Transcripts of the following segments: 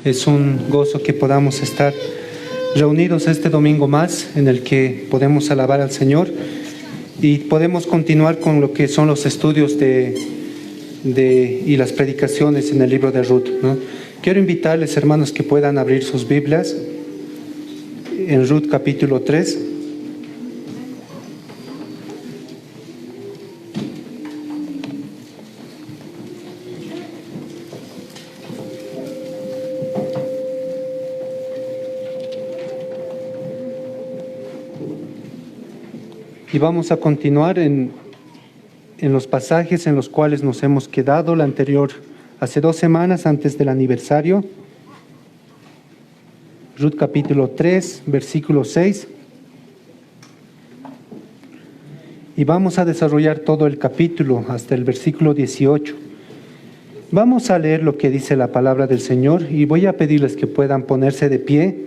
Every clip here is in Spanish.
Es un gozo que podamos estar reunidos este domingo más, en el que podemos alabar al Señor y podemos continuar con lo que son los estudios y las predicaciones en el libro de Ruth, ¿no? Quiero invitarles, hermanos, que puedan abrir sus Biblias en Ruth capítulo 3. Y vamos a continuar en los pasajes en los cuales nos hemos quedado hace 2 semanas antes del aniversario. Ruth capítulo 3, versículo 6. Y vamos a desarrollar todo el capítulo hasta el versículo 18. Vamos a leer lo que dice la palabra del Señor y voy a pedirles que puedan ponerse de pie.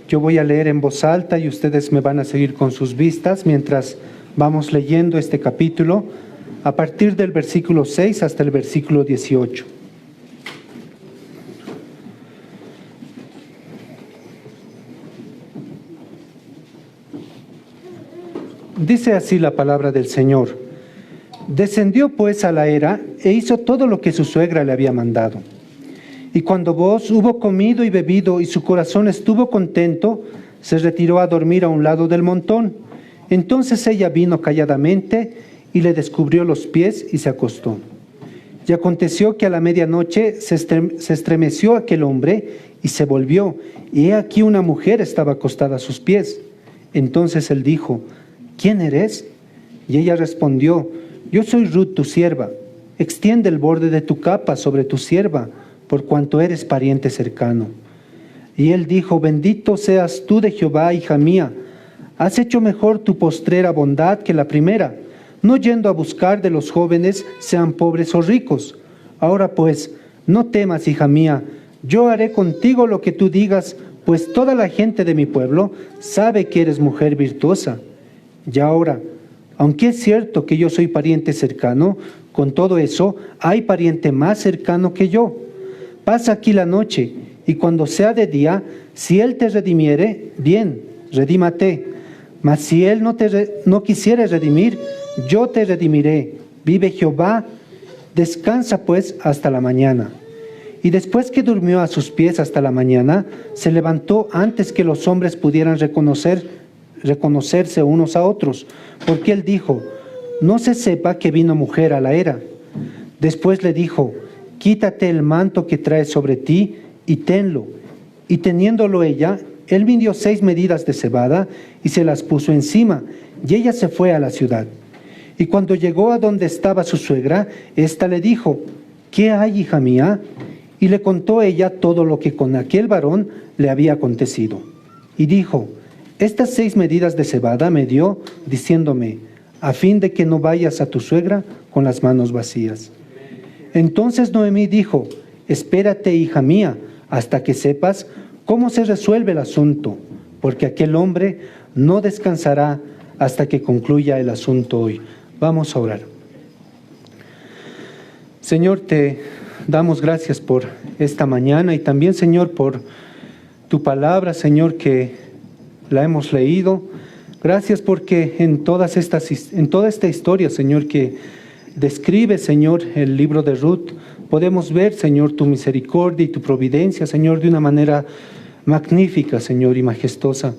Yo voy a leer en voz alta y ustedes me van a seguir con sus vistas mientras vamos leyendo este capítulo a partir del versículo 6 hasta el versículo 18. Dice así la palabra del Señor: Descendió pues a la era e hizo todo lo que su suegra le había mandado. Y cuando Booz hubo comido y bebido y su corazón estuvo contento, se retiró a dormir a un lado del montón. Entonces ella vino calladamente y le descubrió los pies y se acostó. Y aconteció que a la medianoche se estremeció aquel hombre y se volvió, y he aquí una mujer estaba acostada a sus pies. Entonces él dijo: ¿Quién eres? Y ella respondió: Yo soy Ruth tu sierva. Extiende el borde de tu capa sobre tu sierva, por cuanto eres pariente cercano. Y él dijo: Bendito seas tú de Jehová, hija mía. Has hecho mejor tu postrera bondad que la primera, no yendo a buscar de los jóvenes, sean pobres o ricos. Ahora pues, no temas, hija mía, yo haré contigo lo que tú digas, pues toda la gente de mi pueblo sabe que eres mujer virtuosa. Y ahora, aunque es cierto que yo soy pariente cercano, con todo eso, hay pariente más cercano que yo. Pasa aquí la noche, y cuando sea de día, si él te redimiere, bien, redímate. Mas si él no quisiere redimir, yo te redimiré. Vive Jehová. Descansa pues hasta la mañana. Y después que durmió a sus pies hasta la mañana, se levantó antes que los hombres pudieran reconocerse unos a otros, porque él dijo: No se sepa que vino mujer a la era. Después le dijo: Quítate el manto que traes sobre ti y tenlo. Y teniéndolo ella, él midió 6 medidas de cebada y se las puso encima, y ella se fue a la ciudad. Y cuando llegó a donde estaba su suegra, ésta le dijo: ¿Qué hay, hija mía? Y le contó ella todo lo que con aquel varón le había acontecido. Y dijo: Estas 6 medidas de cebada me dio, diciéndome, a fin de que no vayas a tu suegra con las manos vacías. Entonces Noemí dijo: Espérate, hija mía, hasta que sepas cómo se resuelve el asunto, porque aquel hombre no descansará hasta que concluya el asunto hoy. Vamos a orar. Señor, te damos gracias por esta mañana y también, Señor, por tu palabra, Señor, que la hemos leído. Gracias porque en toda esta historia, Señor, que describe, Señor, el libro de Ruth, podemos ver, Señor, tu misericordia y tu providencia, Señor, de una manera magnífica, Señor, y majestuosa.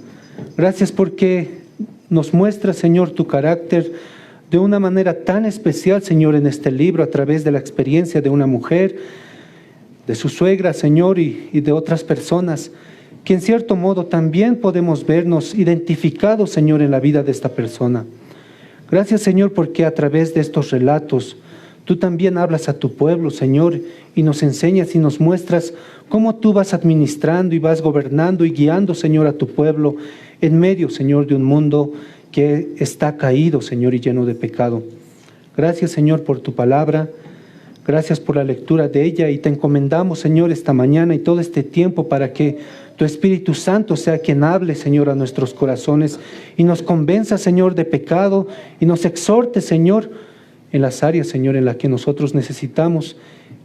Gracias porque nos muestra, Señor, tu carácter de una manera tan especial, Señor, en este libro, a través de la experiencia de una mujer, de su suegra, Señor, y de otras personas, que en cierto modo también podemos vernos identificados, Señor, en la vida de esta persona. Gracias, Señor, porque a través de estos relatos tú también hablas a tu pueblo, Señor, y nos enseñas y nos muestras cómo tú vas administrando y vas gobernando y guiando, Señor, a tu pueblo en medio, Señor, de un mundo que está caído, Señor, y lleno de pecado. Gracias, Señor, por tu palabra. Gracias por la lectura de ella y te encomendamos, Señor, esta mañana y todo este tiempo para que tu Espíritu Santo sea quien hable, Señor, a nuestros corazones y nos convenza, Señor, de pecado y nos exhorte, Señor, en las áreas, Señor, en las que nosotros necesitamos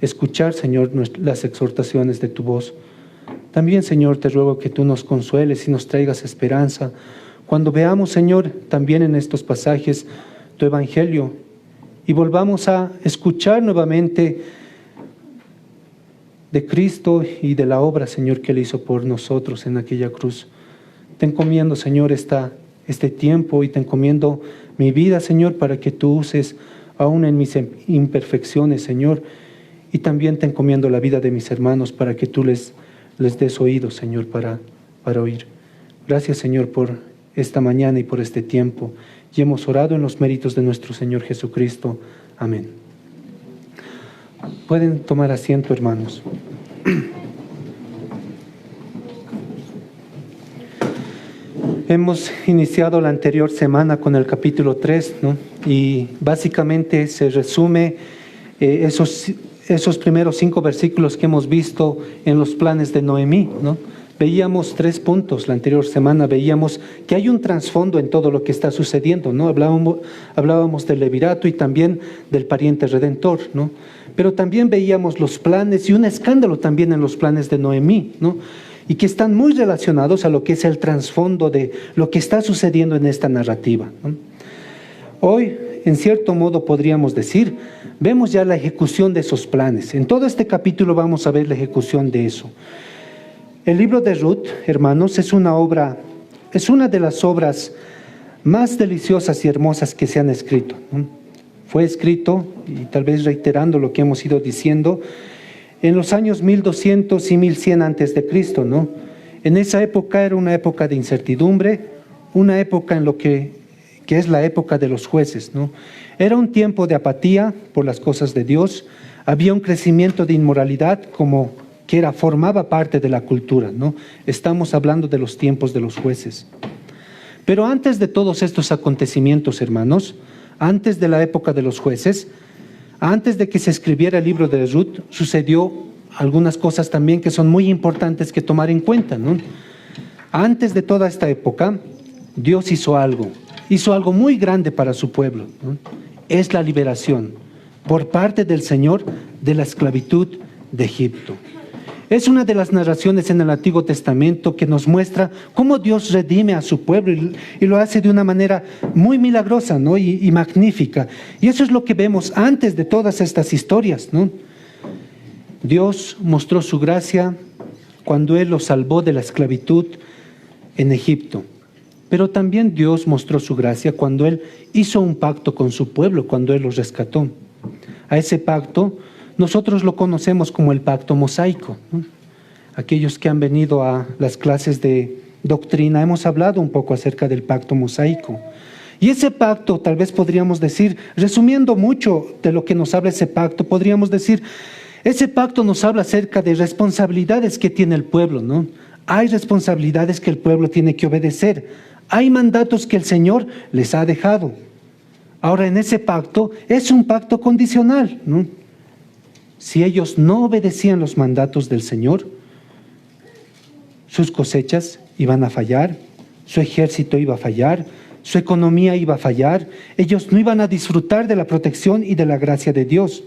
escuchar, Señor, las exhortaciones de tu voz. También, Señor, te ruego que tú nos consueles y nos traigas esperanza. Cuando veamos, Señor, también en estos pasajes tu evangelio y volvamos a escuchar nuevamente de Cristo y de la obra, Señor, que Él hizo por nosotros en aquella cruz. Te encomiendo, Señor, este tiempo y te encomiendo mi vida, Señor, para que tú uses aún en mis imperfecciones, Señor, y también te encomiendo la vida de mis hermanos para que tú les des oídos, Señor, para oír. Gracias, Señor, por esta mañana y por este tiempo. Y hemos orado en los méritos de nuestro Señor Jesucristo. Amén. Pueden tomar asiento, hermanos. Hemos iniciado la anterior semana con el capítulo 3, ¿no? Y básicamente se resume esos primeros 5 versículos que hemos visto en los planes de Noemí, ¿no? Veíamos 3 puntos la anterior semana, veíamos que hay un trasfondo en todo lo que está sucediendo, ¿no? Hablábamos del levirato y también del pariente redentor, ¿no? Pero también veíamos los planes y un escándalo también en los planes de Noemí, ¿no? Y que están muy relacionados a lo que es el trasfondo de lo que está sucediendo en esta narrativa, ¿no? Hoy, en cierto modo podríamos decir, vemos ya la ejecución de esos planes. En todo este capítulo vamos a ver la ejecución de eso. El libro de Ruth, hermanos, es una de las obras más deliciosas y hermosas que se han escrito, ¿no? Fue escrito, y tal vez reiterando lo que hemos ido diciendo, en los años 1200 y 1100 antes de Cristo, ¿no? En esa época era una época de incertidumbre, una época en lo que es la época de los jueces, ¿no? Era un tiempo de apatía por las cosas de Dios, había un crecimiento de inmoralidad como que formaba parte de la cultura, ¿no? Estamos hablando de los tiempos de los jueces. Pero antes de todos estos acontecimientos, hermanos, antes de la época de los jueces, antes de que se escribiera el libro de Ruth, sucedió algunas cosas también que son muy importantes que tomar en cuenta, ¿no? Antes de toda esta época, Dios hizo algo muy grande para su pueblo, ¿no? Es la liberación por parte del Señor de la esclavitud de Egipto. Es una de las narraciones en el Antiguo Testamento que nos muestra cómo Dios redime a su pueblo y lo hace de una manera muy milagrosa, ¿no? y magnífica. Y eso es lo que vemos antes de todas estas historias, ¿no? Dios mostró su gracia cuando Él los salvó de la esclavitud en Egipto. Pero también Dios mostró su gracia cuando Él hizo un pacto con su pueblo, cuando Él los rescató. A ese pacto nosotros lo conocemos como el pacto mosaico, ¿no? Aquellos que han venido a las clases de doctrina hemos hablado un poco acerca del pacto mosaico. Y ese pacto, tal vez podríamos decir, resumiendo mucho de lo que nos habla ese pacto, podríamos decir, ese pacto nos habla acerca de responsabilidades que tiene el pueblo, ¿no? Hay responsabilidades que el pueblo tiene que obedecer. Hay mandatos que el Señor les ha dejado. Ahora, en ese pacto, es un pacto condicional, ¿no? Si ellos no obedecían los mandatos del Señor, sus cosechas iban a fallar, su ejército iba a fallar, su economía iba a fallar, ellos no iban a disfrutar de la protección y de la gracia de Dios.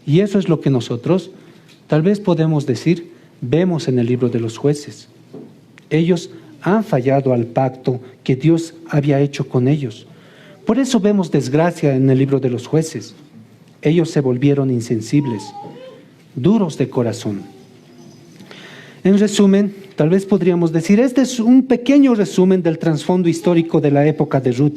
Y eso es lo que nosotros, tal vez podemos decir, vemos en el libro de los jueces. Ellos han fallado al pacto que Dios había hecho con ellos. Por eso vemos desgracia en el libro de los jueces. Ellos se volvieron insensibles, duros de corazón. En resumen, tal vez podríamos decir, este es un pequeño resumen del trasfondo histórico de la época de Ruth.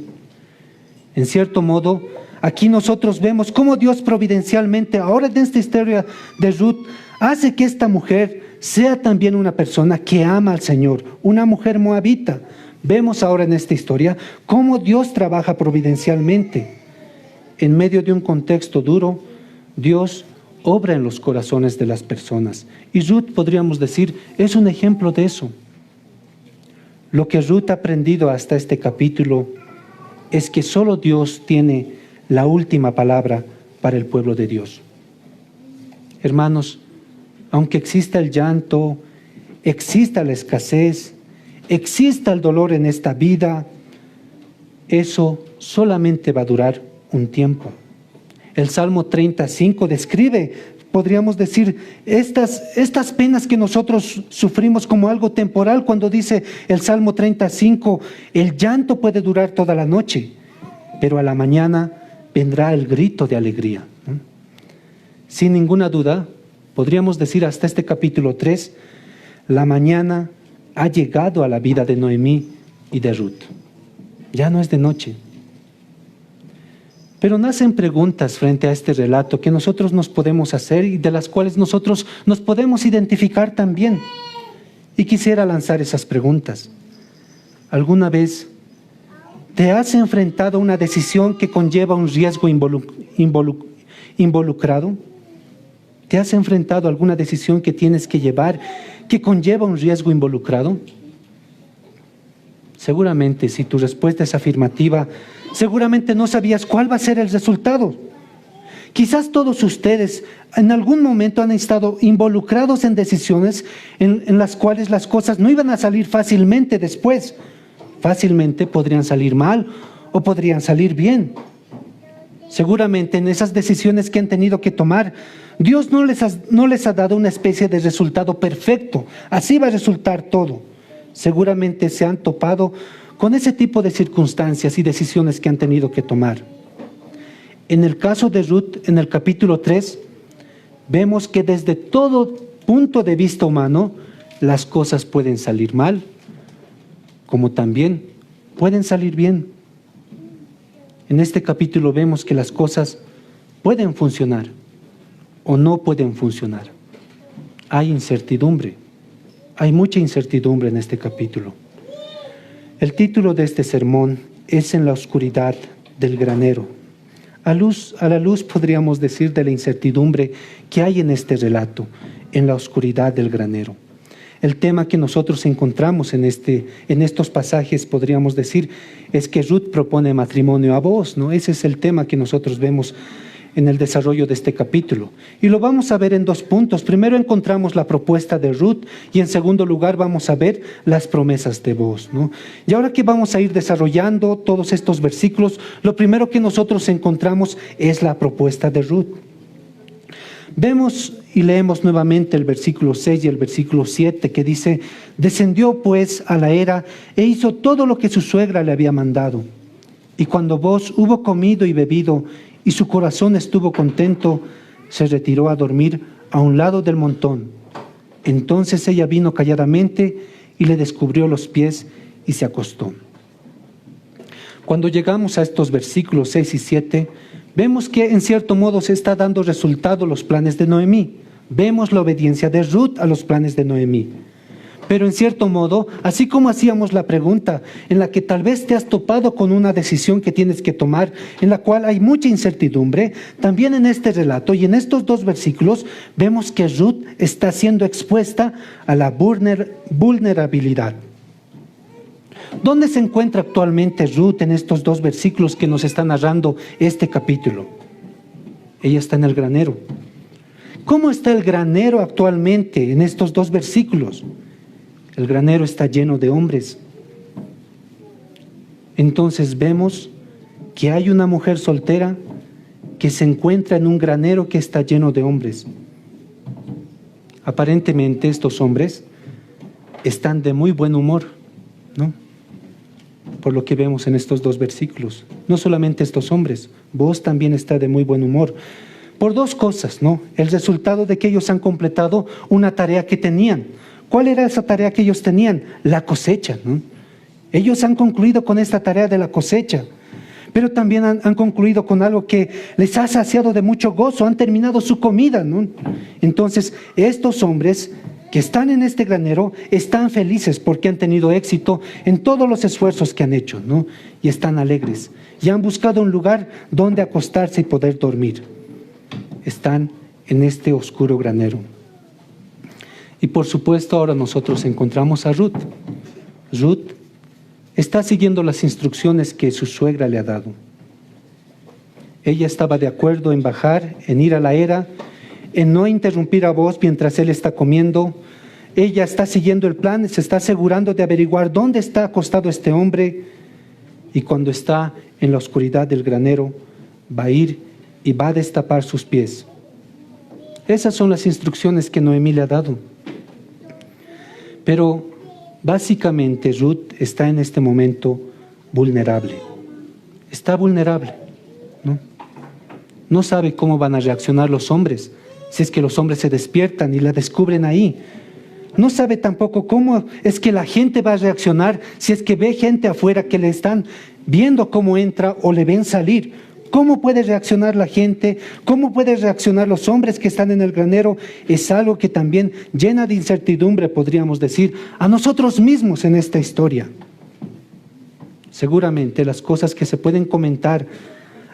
En cierto modo, aquí nosotros vemos cómo Dios providencialmente, ahora en esta historia de Ruth, hace que esta mujer sea también una persona que ama al Señor, una mujer moabita. Vemos ahora en esta historia cómo Dios trabaja providencialmente. En medio de un contexto duro, Dios obra en los corazones de las personas. Y Ruth, podríamos decir, es un ejemplo de eso. Lo que Ruth ha aprendido hasta este capítulo es que solo Dios tiene la última palabra para el pueblo de Dios. Hermanos, aunque exista el llanto, exista la escasez, exista el dolor en esta vida, eso solamente va a durar un tiempo. El Salmo 35 describe podríamos decir estas penas que nosotros sufrimos como algo temporal, cuando dice el Salmo 35, el llanto puede durar toda la noche, pero a la mañana vendrá el grito de alegría. Sin ninguna duda, podríamos decir hasta este capítulo 3, la mañana ha llegado a la vida de Noemí y de Ruth. Ya no es de noche. Pero nacen preguntas frente a este relato que nosotros nos podemos hacer y de las cuales nosotros nos podemos identificar también. Y quisiera lanzar esas preguntas. ¿Alguna vez te has enfrentado a una decisión que conlleva un riesgo involucrado? ¿Te has enfrentado a alguna decisión que tienes que llevar que conlleva un riesgo involucrado? Seguramente, si tu respuesta es afirmativa, seguramente no sabías cuál va a ser el resultado. Quizás todos ustedes en algún momento han estado involucrados en decisiones en las cuales las cosas no iban a salir fácilmente después. Fácilmente podrían salir mal o podrían salir bien. Seguramente en esas decisiones que han tenido que tomar, Dios no les ha dado una especie de resultado perfecto. Así va a resultar todo. Seguramente se han topado con ese tipo de circunstancias y decisiones que han tenido que tomar. En el caso de Ruth, en el capítulo 3, vemos que desde todo punto de vista humano, las cosas pueden salir mal, como también pueden salir bien. En este capítulo vemos que las cosas pueden funcionar o no pueden funcionar. Hay incertidumbre. Hay mucha incertidumbre en este capítulo. El título de este sermón es En la oscuridad del granero. A la luz podríamos decir de la incertidumbre que hay en este relato, en la oscuridad del granero. El tema que nosotros encontramos en estos pasajes, podríamos decir, es que Ruth propone matrimonio a Booz, ¿no? Ese es el tema que nosotros vemos en el desarrollo de este capítulo. Y lo vamos a ver en dos puntos. Primero encontramos la propuesta de Ruth y en segundo lugar vamos a ver las promesas de Booz, ¿no? Y ahora que vamos a ir desarrollando todos estos versículos, lo primero que nosotros encontramos es la propuesta de Ruth. Vemos y leemos nuevamente el versículo 6 y el versículo 7 que dice: descendió pues a la era e hizo todo lo que su suegra le había mandado. Y cuando Booz hubo comido y bebido y su corazón estuvo contento, se retiró a dormir a un lado del montón. Entonces ella vino calladamente y le descubrió los pies y se acostó. Cuando llegamos a estos versículos 6 y 7, vemos que en cierto modo se está dando resultado los planes de Noemí. Vemos la obediencia de Ruth a los planes de Noemí. Pero en cierto modo, así como hacíamos la pregunta en la que tal vez te has topado con una decisión que tienes que tomar, en la cual hay mucha incertidumbre, también en este relato y en estos dos versículos vemos que Ruth está siendo expuesta a la vulnerabilidad. ¿Dónde se encuentra actualmente Ruth en estos dos versículos que nos está narrando este capítulo? Ella está en el granero. ¿Cómo está el granero actualmente en estos dos versículos? El granero está lleno de hombres. Entonces vemos que hay una mujer soltera que se encuentra en un granero que está lleno de hombres. Aparentemente estos hombres están de muy buen humor, ¿no? Por lo que vemos en estos dos versículos. No solamente estos hombres, Booz también está de muy buen humor. Por dos cosas, ¿no? El resultado de que ellos han completado una tarea que tenían. ¿Cuál era esa tarea que ellos tenían? La cosecha, ¿no? Ellos han concluido con esta tarea de la cosecha, pero también han concluido con algo que les ha saciado de mucho gozo, han terminado su comida, ¿no? Entonces, estos hombres que están en este granero están felices porque han tenido éxito en todos los esfuerzos que han hecho, ¿no? Y están alegres, y han buscado un lugar donde acostarse y poder dormir. Están en este oscuro granero. Y por supuesto ahora nosotros encontramos a Ruth. Ruth está siguiendo las instrucciones que su suegra le ha dado. Ella estaba de acuerdo en bajar, en ir a la era, en no interrumpir a Booz mientras él está comiendo. Ella está siguiendo el plan, se está asegurando de averiguar dónde está acostado este hombre, y cuando está en la oscuridad del granero, va a ir y va a destapar sus pies. Esas son las instrucciones que Noemí le ha dado. Pero básicamente Ruth está en este momento vulnerable. Está vulnerable, ¿no? No sabe cómo van a reaccionar los hombres, si es que los hombres se despiertan y la descubren ahí. No sabe tampoco cómo es que la gente va a reaccionar si es que ve gente afuera que le están viendo cómo entra o le ven salir. ¿Cómo puede reaccionar la gente? ¿Cómo pueden reaccionar los hombres que están en el granero? Es algo que también llena de incertidumbre, podríamos decir, a nosotros mismos en esta historia. Seguramente las cosas que se pueden comentar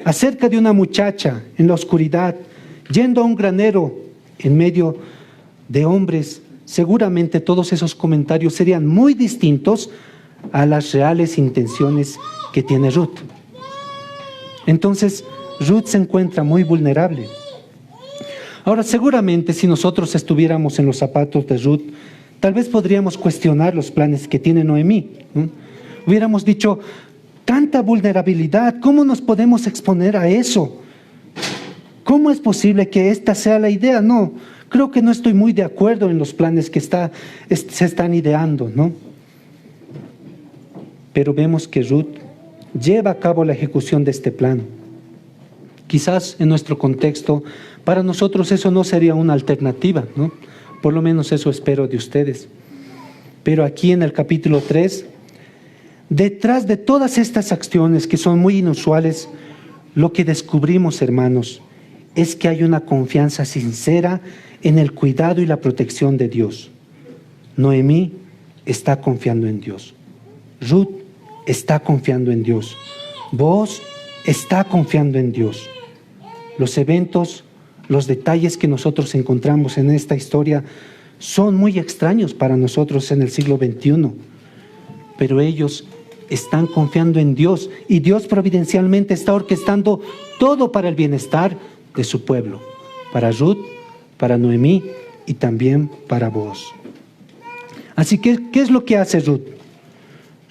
acerca de una muchacha en la oscuridad, yendo a un granero en medio de hombres, seguramente todos esos comentarios serían muy distintos a las reales intenciones que tiene Ruth. Entonces, Ruth se encuentra muy vulnerable. Ahora, seguramente si nosotros estuviéramos en los zapatos de Ruth, tal vez podríamos cuestionar los planes que tiene Noemí, ¿no? Hubiéramos dicho, tanta vulnerabilidad, ¿cómo nos podemos exponer a eso? ¿Cómo es posible que esta sea la idea? No, creo que no estoy muy de acuerdo en los planes que se están ideando, ¿no? Pero vemos que Ruth lleva a cabo la ejecución de este plan. Quizás en nuestro contexto, para nosotros eso no sería una alternativa, ¿no? Por lo menos eso espero de ustedes. Pero aquí en el capítulo 3, detrás de todas estas acciones que son muy inusuales, lo que descubrimos, hermanos, es que hay una confianza sincera en el cuidado y la protección de Dios. Noemí está confiando en Dios. Ruth está confiando en Dios. Vos está confiando en Dios. Los eventos, los detalles que nosotros encontramos en esta historia son muy extraños para nosotros en el siglo XXI, pero ellos están confiando en Dios y Dios providencialmente está orquestando todo para el bienestar de su pueblo, para Ruth, para Noemí y también para vos. Así que, ¿qué es lo que hace Ruth?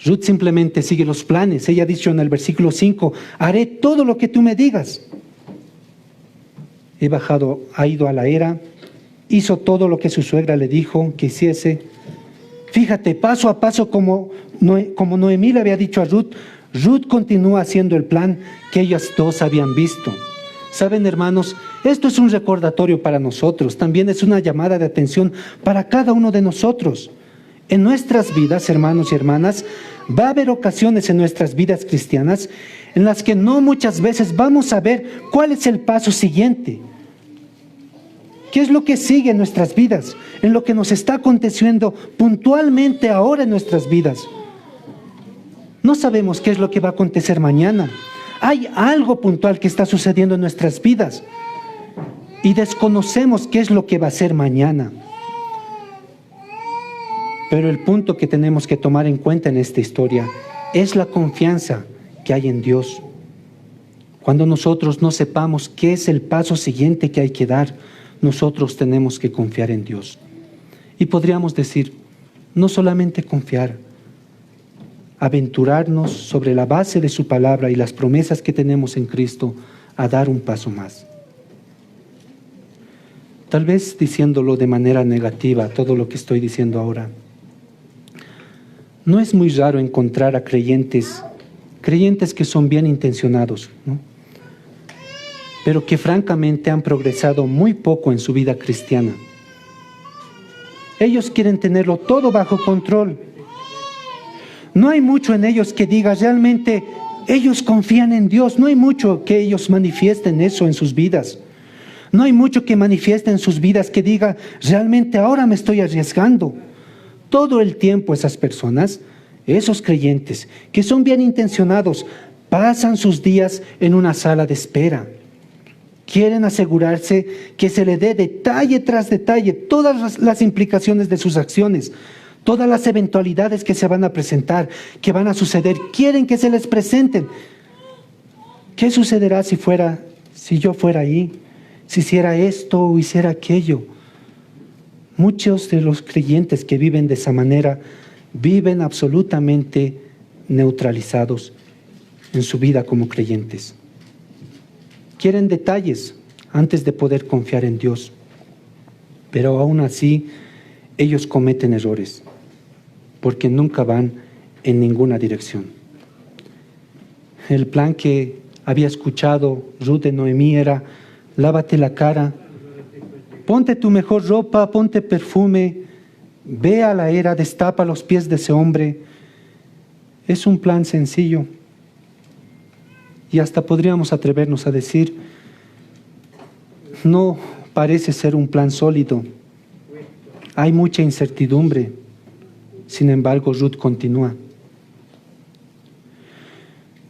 Ruth simplemente sigue los planes. Ella ha dicho en el versículo 5, haré todo lo que tú me digas. Ha ido a la era, hizo todo lo que su suegra le dijo que hiciese. Fíjate, paso a paso como Noemí le había dicho a Ruth, Ruth continúa haciendo el plan que ellas dos habían visto. Saben, hermanos, esto es un recordatorio para nosotros, también es una llamada de atención para cada uno de nosotros. En nuestras vidas, hermanos y hermanas, va a haber ocasiones en nuestras vidas cristianas en las que no muchas veces vamos a ver cuál es el paso siguiente. ¿Qué es lo que sigue en nuestras vidas? En lo que nos está aconteciendo puntualmente ahora en nuestras vidas. No sabemos qué es lo que va a acontecer mañana. Hay algo puntual que está sucediendo en nuestras vidas y desconocemos qué es lo que va a ser mañana. Pero el punto que tenemos que tomar en cuenta en esta historia es la confianza que hay en Dios. Cuando nosotros no sepamos qué es el paso siguiente que hay que dar, nosotros tenemos que confiar en Dios. Y podríamos decir, no solamente confiar, aventurarnos sobre la base de su palabra y las promesas que tenemos en Cristo a dar un paso más. Tal vez diciéndolo de manera negativa, todo lo que estoy diciendo ahora. No es muy raro encontrar a creyentes que son bien intencionados, ¿no? Pero que francamente han progresado muy poco en su vida cristiana. Ellos quieren tenerlo todo bajo control. No hay mucho en ellos que diga realmente ellos confían en Dios. No hay mucho que ellos manifiesten eso en sus vidas. No hay mucho que manifiesten en sus vidas que diga realmente ahora me estoy arriesgando. Todo el tiempo esas personas, esos creyentes que son bien intencionados, pasan sus días en una sala de espera. Quieren asegurarse que se le dé detalle tras detalle todas las implicaciones de sus acciones, todas las eventualidades que se van a presentar, que van a suceder. Quieren que se les presenten. ¿Qué sucederá si yo fuera ahí? Si hiciera esto o hiciera aquello. Muchos de los creyentes que viven de esa manera viven absolutamente neutralizados en su vida como creyentes. Quieren detalles antes de poder confiar en Dios. Pero aún así, ellos cometen errores, porque nunca van en ninguna dirección. El plan que había escuchado Ruth de Noemí era: lávate la cara, ponte tu mejor ropa, ponte perfume, ve a la era, destapa los pies de ese hombre. Es un plan sencillo. Y hasta podríamos atrevernos a decir, no parece ser un plan sólido. Hay mucha incertidumbre. Sin embargo, Ruth continúa.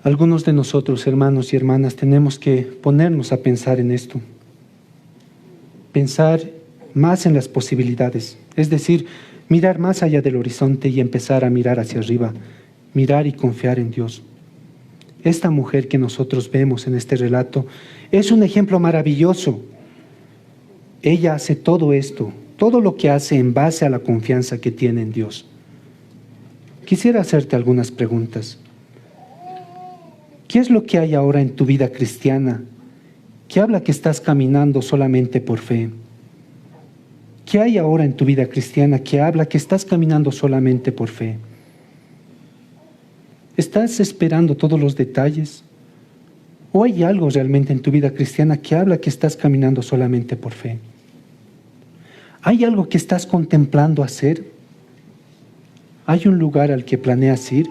Algunos de nosotros, hermanos y hermanas, tenemos que ponernos a pensar en esto. Pensar más en las posibilidades. Es decir, mirar más allá del horizonte y empezar a mirar hacia arriba. Mirar y confiar en Dios. Esta mujer que nosotros vemos en este relato es un ejemplo maravilloso. Ella hace todo esto, todo lo que hace en base a la confianza que tiene en Dios. Quisiera hacerte algunas preguntas. ¿Qué es lo que hay ahora en tu vida cristiana que habla que estás caminando solamente por fe? ¿Qué hay ahora en tu vida cristiana que habla que estás caminando solamente por fe? ¿Estás esperando todos los detalles? ¿O hay algo realmente en tu vida cristiana que habla que estás caminando solamente por fe? ¿Hay algo que estás contemplando hacer? ¿Hay un lugar al que planeas ir?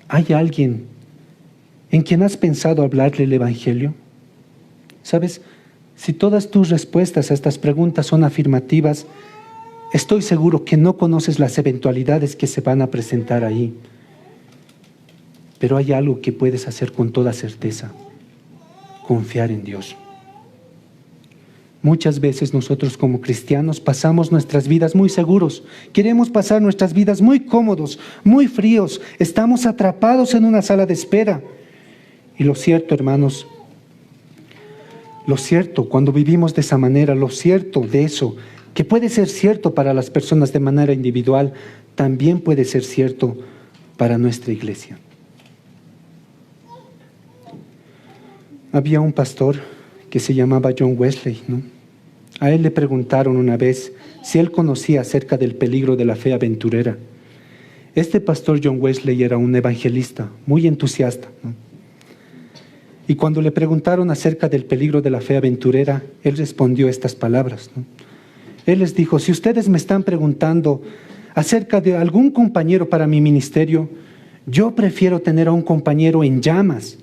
¿Hay alguien en quien has pensado hablarle el Evangelio? ¿Sabes? Si todas tus respuestas a estas preguntas son afirmativas, estoy seguro que no conoces las eventualidades que se van a presentar ahí. Pero hay algo que puedes hacer con toda certeza: confiar en Dios. Muchas veces nosotros como cristianos pasamos nuestras vidas muy seguros. Queremos pasar nuestras vidas muy cómodos, muy fríos. Estamos atrapados en una sala de espera. Y lo cierto, hermanos, lo cierto cuando vivimos de esa manera, lo cierto de eso, que puede ser cierto para las personas de manera individual, también puede ser cierto para nuestra iglesia. Había un pastor que se llamaba John Wesley, ¿no? A él le preguntaron una vez si él conocía acerca del peligro de la fe aventurera. Este pastor John Wesley era un evangelista muy entusiasta, ¿no? Y cuando le preguntaron acerca del peligro de la fe aventurera, él respondió estas palabras, ¿no? Él les dijo: si ustedes me están preguntando acerca de algún compañero para mi ministerio, yo prefiero tener a un compañero en llamas,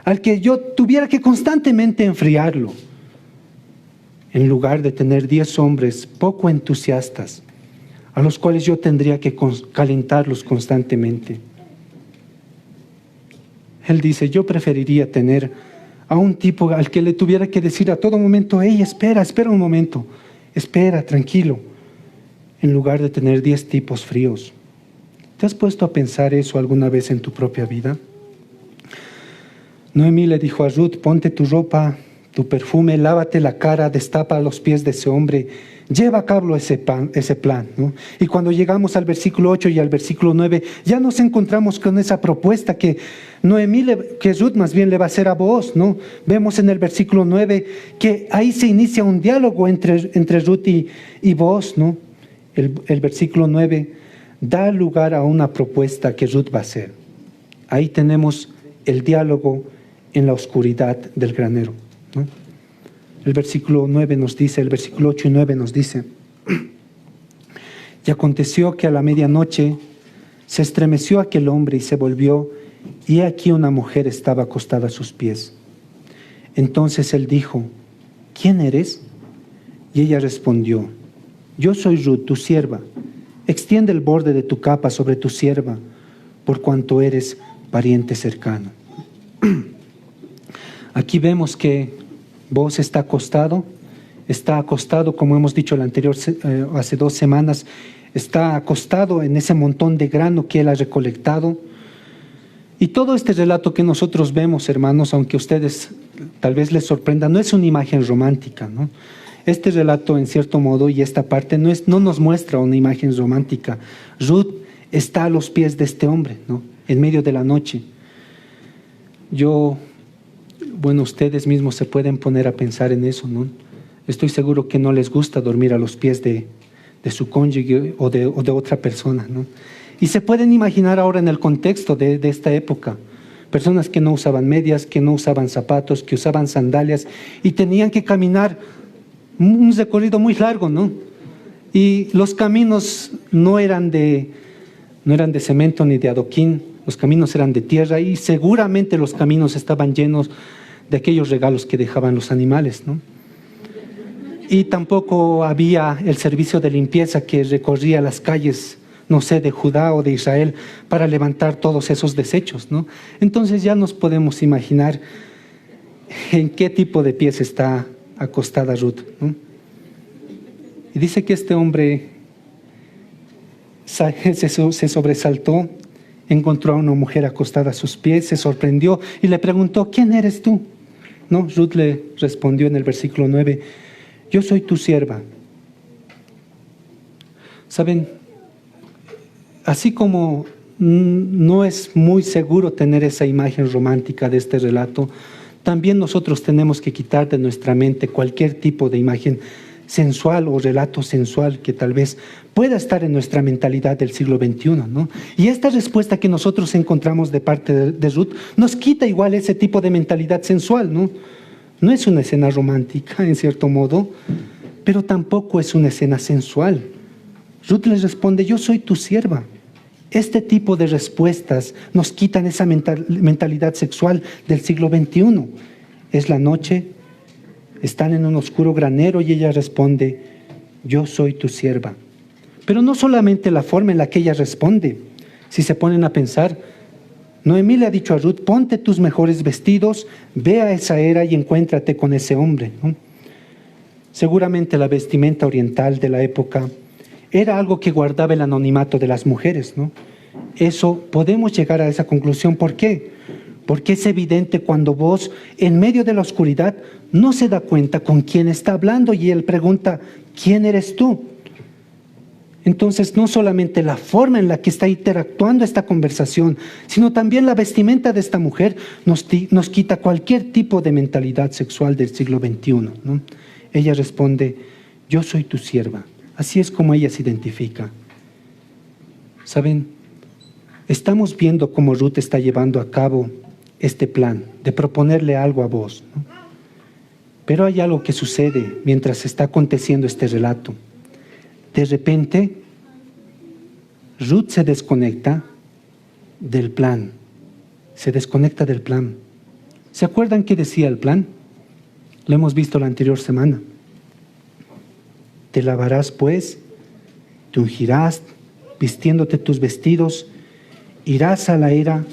al que yo tuviera que constantemente enfriarlo, en lugar de tener 10 hombres poco entusiastas, a los cuales yo tendría que calentarlos constantemente. Él dice: yo preferiría tener a un tipo al que le tuviera que decir a todo momento: hey, espera un momento, espera, tranquilo, en lugar de tener 10 tipos fríos. ¿Te has puesto a pensar eso alguna vez en tu propia vida? Noemí le dijo a Ruth: ponte tu ropa, tu perfume, lávate la cara, destapa los pies de ese hombre, lleva a cabo ese plan, ¿no? Y cuando llegamos al versículo 8 y al versículo 9, ya nos encontramos con esa propuesta que que Ruth más bien le va a hacer a Booz, ¿no? Vemos en el versículo 9 que ahí se inicia un diálogo entre Ruth y Booz, ¿no? El versículo 9 da lugar a una propuesta que Ruth va a hacer. Ahí tenemos el diálogo en la oscuridad del granero, ¿no? El versículo 9 nos dice, el versículo 8 y 9 nos dice: y aconteció que a la medianoche se estremeció aquel hombre y se volvió, y he aquí una mujer estaba acostada a sus pies. Entonces él dijo: ¿quién eres? Y ella respondió: yo soy Ruth, tu sierva. Extiende el borde de tu capa sobre tu sierva, por cuanto eres pariente cercano. Aquí vemos que Booz está acostado, como hemos dicho hace 2 semanas, está acostado en ese montón de grano que él ha recolectado. Y todo este relato que nosotros vemos, hermanos, aunque a ustedes tal vez les sorprenda, no es una imagen romántica, ¿no? Este relato, en cierto modo, y esta parte no nos muestra una imagen romántica. Ruth está a los pies de este hombre, ¿no? En medio de la noche. Ustedes mismos se pueden poner a pensar en eso, ¿no? estoy seguro que no les gusta dormir a los pies de su cónyuge o de otra persona, ¿no? Y se pueden imaginar ahora en el contexto de esta época, personas que no usaban medias, que no usaban zapatos, que usaban sandalias y tenían que caminar un recorrido muy largo, ¿no? Y los caminos no eran de cemento ni de adoquín, los caminos eran de tierra y seguramente los caminos estaban llenos de aquellos regalos que dejaban los animales, ¿no? Y tampoco había el servicio de limpieza que recorría las calles, no sé, de Judá o de Israel para levantar todos esos desechos, ¿no? Entonces ya nos podemos imaginar en qué tipo de pies está acostada Ruth, ¿no? Y dice que este hombre se sobresaltó, encontró a una mujer acostada a sus pies, se sorprendió y le preguntó: ¿quién eres tú? ¿No? Ruth le respondió en el versículo 9: yo soy tu sierva. Saben, así como no es muy seguro tener esa imagen romántica de este relato, también nosotros tenemos que quitar de nuestra mente cualquier tipo de imagen sensual o relato sensual que tal vez pueda estar en nuestra mentalidad del siglo XXI, ¿no? Y esta respuesta que nosotros encontramos de parte de Ruth nos quita igual ese tipo de mentalidad sensual, ¿no? No es una escena romántica, en cierto modo, pero tampoco es una escena sensual. Ruth les responde: yo soy tu sierva. Este tipo de respuestas nos quitan esa mentalidad sexual del siglo XXI. Es la noche, están en un oscuro granero y ella responde: yo soy tu sierva. Pero no solamente la forma en la que ella responde. Si se ponen a pensar, Noemí le ha dicho a Ruth: ponte tus mejores vestidos, ve a esa era y encuéntrate con ese hombre, ¿no? Seguramente la vestimenta oriental de la época era algo que guardaba el anonimato de las mujeres, ¿no? Eso, podemos llegar a esa conclusión. ¿Por qué? Porque es evidente cuando vos, en medio de la oscuridad, no se da cuenta con quién está hablando y él pregunta: ¿quién eres tú? Entonces, no solamente la forma en la que está interactuando esta conversación, sino también la vestimenta de esta mujer nos quita cualquier tipo de mentalidad sexual del siglo XXI, ¿no? Ella responde: yo soy tu sierva. Así es como ella se identifica. ¿Saben? Estamos viendo cómo Ruth está llevando a cabo este plan de proponerle algo a vos, ¿no? Pero hay algo que sucede mientras está aconteciendo este relato. De repente, Ruth se desconecta del plan. Se desconecta del plan. ¿Se acuerdan qué decía el plan? Lo hemos visto la anterior semana. Te lavarás pues, te ungirás, vistiéndote tus vestidos, irás a la era,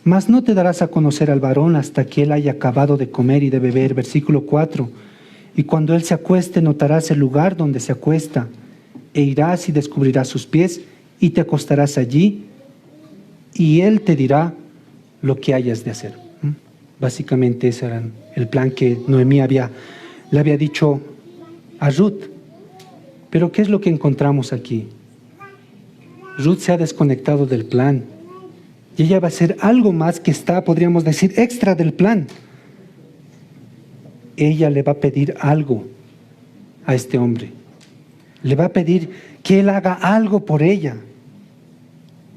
mas no te darás a conocer al varón hasta que él haya acabado de comer y de beber. Versículo 4. Y cuando él se acueste, notarás el lugar donde se acuesta, e irás y descubrirás sus pies, y te acostarás allí, y él te dirá lo que hayas de hacer. Básicamente ese era el plan que Noemí le había dicho a Ruth. Pero ¿qué es lo que encontramos aquí? Ruth se ha desconectado del plan y ella va a hacer algo más que está, podríamos decir, extra del plan. Ella le va a pedir algo a este hombre. Le va a pedir que él haga algo por ella.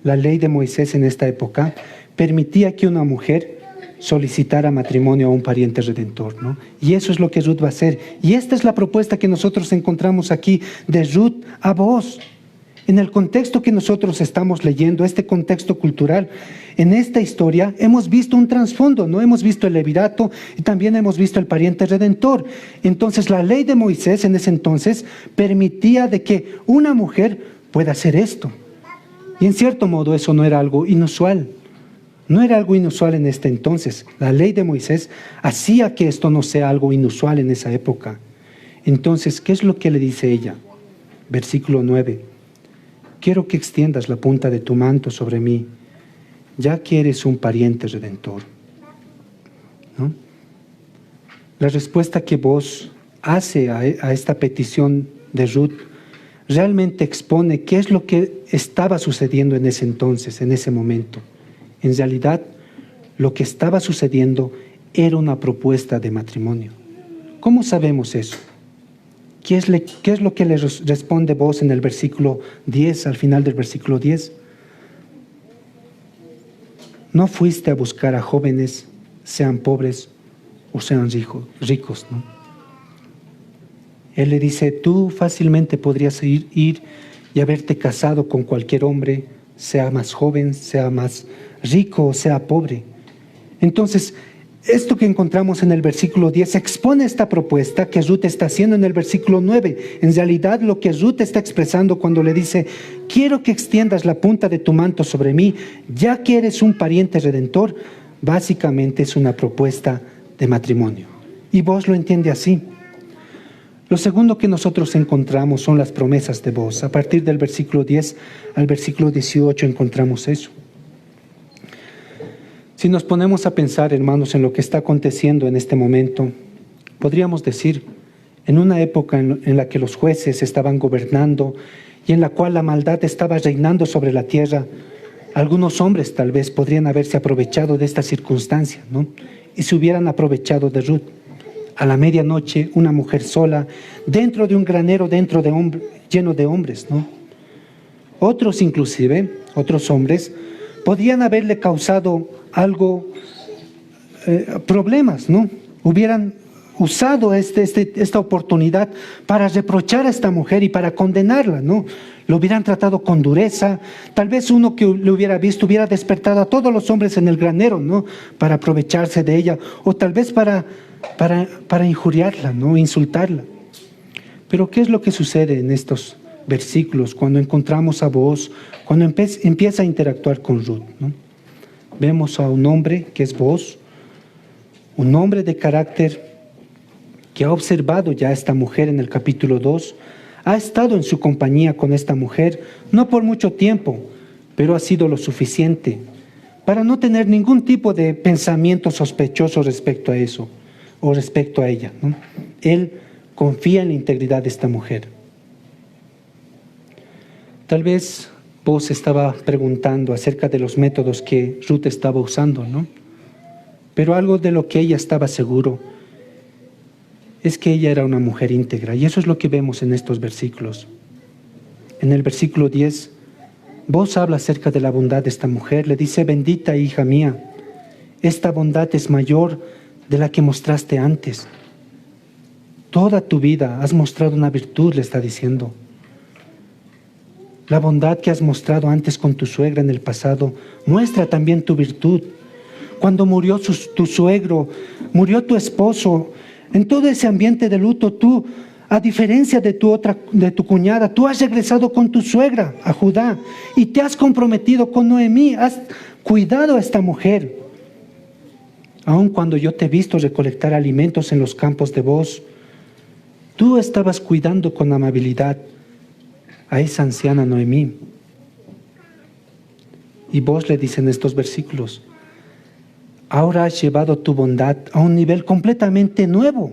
La ley de Moisés en esta época permitía que una mujer solicitara matrimonio a un pariente redentor, ¿no? Y eso es lo que Ruth va a hacer. Y esta es la propuesta que nosotros encontramos aquí de Ruth a vos. En el contexto que nosotros estamos leyendo, este contexto cultural, en esta historia hemos visto un trasfondo, ¿no? Hemos visto el levirato y también hemos visto el pariente redentor. Entonces la ley de Moisés en ese entonces permitía de que una mujer pueda hacer esto. Y en cierto modo eso no era algo inusual. No era algo inusual en este entonces. La ley de Moisés hacía que esto no sea algo inusual en esa época. Entonces, ¿qué es lo que le dice ella? Versículo 9. Quiero que extiendas la punta de tu manto sobre mí, ya que eres un pariente redentor, ¿no? La respuesta que vos hace a esta petición de Ruth realmente expone qué es lo que estaba sucediendo en ese entonces, en ese momento. En realidad, lo que estaba sucediendo era una propuesta de matrimonio. ¿Cómo sabemos eso? ¿Qué es lo que le responde Booz en el versículo 10, al final del versículo 10? No fuiste a buscar a jóvenes, sean pobres o sean ricos, ¿no? Él le dice, tú fácilmente podrías ir y haberte casado con cualquier hombre, sea más joven, sea más rico o sea pobre. Entonces, esto que encontramos en el versículo 10 expone esta propuesta que Ruth está haciendo en el versículo 9. En realidad, lo que Ruth está expresando cuando le dice, quiero que extiendas la punta de tu manto sobre mí, ya que eres un pariente redentor, básicamente es una propuesta de matrimonio. Y vos lo entiende así. Lo segundo que nosotros encontramos son las promesas de Booz. A partir del versículo 10 al versículo 18 encontramos eso. Si nos ponemos a pensar, hermanos, en lo que está aconteciendo en este momento, podríamos decir, en una época en la que los jueces estaban gobernando y en la cual la maldad estaba reinando sobre la tierra, algunos hombres tal vez podrían haberse aprovechado de esta circunstancia, ¿no? Y se hubieran aprovechado de Ruth. A la medianoche, una mujer sola, dentro de un granero lleno de hombres, ¿no? Otros inclusive, otros hombres, podían haberle causado problemas, ¿no? Hubieran usado esta oportunidad para reprochar a esta mujer y para condenarla, ¿no? Lo hubieran tratado con dureza. Tal vez uno que lo hubiera visto hubiera despertado a todos los hombres en el granero, ¿no? Para aprovecharse de ella, o tal vez para injuriarla, ¿no? Insultarla. Pero ¿qué es lo que sucede en estos versículos cuando encontramos a Booz, cuando empieza a interactuar con Ruth, ¿no? Vemos a un hombre que es Booz, un hombre de carácter que ha observado ya a esta mujer en el capítulo 2, ha estado en su compañía con esta mujer, no por mucho tiempo, pero ha sido lo suficiente para no tener ningún tipo de pensamiento sospechoso respecto a eso o respecto a ella, ¿no? Él confía en la integridad de esta mujer. Tal vez Booz estaba preguntando acerca de los métodos que Ruth estaba usando, ¿no? Pero algo de lo que ella estaba seguro es que ella era una mujer íntegra, y eso es lo que vemos en estos versículos. En el versículo 10, Booz habla acerca de la bondad de esta mujer, le dice, bendita hija mía, esta bondad es mayor de la que mostraste antes. Toda tu vida has mostrado una virtud, le está diciendo. La bondad que has mostrado antes con tu suegra en el pasado, muestra también tu virtud. Cuando murió tu suegro, murió tu esposo, en todo ese ambiente de luto, tú, a diferencia de tu cuñada, tú has regresado con tu suegra a Judá y te has comprometido con Noemí, has cuidado a esta mujer. Aun cuando yo te he visto recolectar alimentos en los campos de Booz, tú estabas cuidando con amabilidad a esa anciana Noemí. Y Booz le dice en estos versículos, ahora has llevado tu bondad a un nivel completamente nuevo.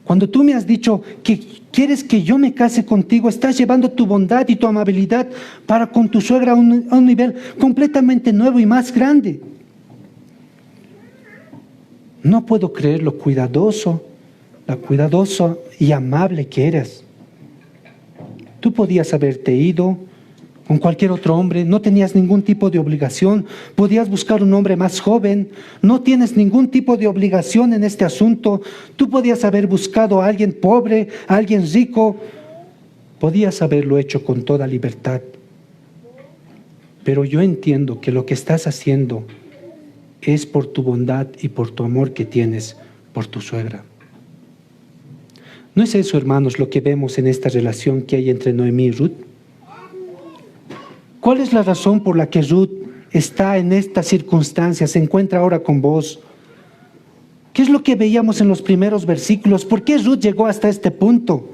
Cuando tú me has dicho que quieres que yo me case contigo, estás llevando tu bondad y tu amabilidad para con tu suegra a un nivel completamente nuevo y más grande. No puedo creer lo cuidadoso y amable que eres. Tú podías haberte ido con cualquier otro hombre, no tenías ningún tipo de obligación, podías buscar un hombre más joven, no tienes ningún tipo de obligación en este asunto, tú podías haber buscado a alguien pobre, a alguien rico, podías haberlo hecho con toda libertad. Pero yo entiendo que lo que estás haciendo es por tu bondad y por tu amor que tienes por tu suegra. ¿No es eso, hermanos, lo que vemos en esta relación que hay entre Noemí y Ruth? ¿Cuál es la razón por la que Ruth está en esta circunstancia, se encuentra ahora con Booz? ¿Qué es lo que veíamos en los primeros versículos? ¿Por qué Ruth llegó hasta este punto?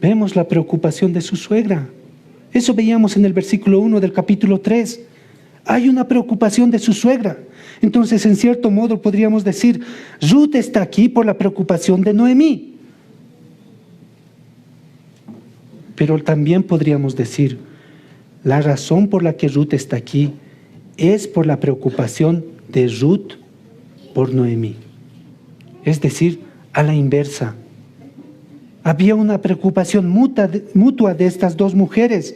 Vemos la preocupación de su suegra. Eso veíamos en el versículo 1 del capítulo 3. Hay una preocupación de su suegra. Entonces, en cierto modo, podríamos decir, Ruth está aquí por la preocupación de Noemí. Pero también podríamos decir, la razón por la que Ruth está aquí es por la preocupación de Ruth por Noemí. Es decir, a la inversa. Había una preocupación mutua de estas dos mujeres.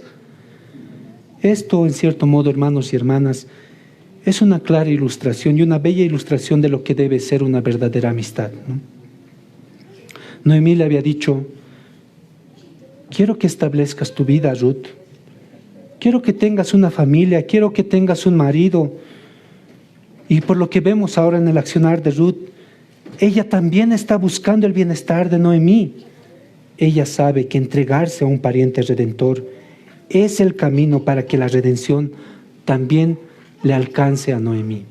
Esto, en cierto modo, hermanos y hermanas, es una clara ilustración y una bella ilustración de lo que debe ser una verdadera amistad, ¿no? Noemí le había dicho: quiero que establezcas tu vida, Ruth. Quiero que tengas una familia, quiero que tengas un marido. Y por lo que vemos ahora en el accionar de Ruth, ella también está buscando el bienestar de Noemí. Ella sabe que entregarse a un pariente redentor es el camino para que la redención también le alcance a Noemí.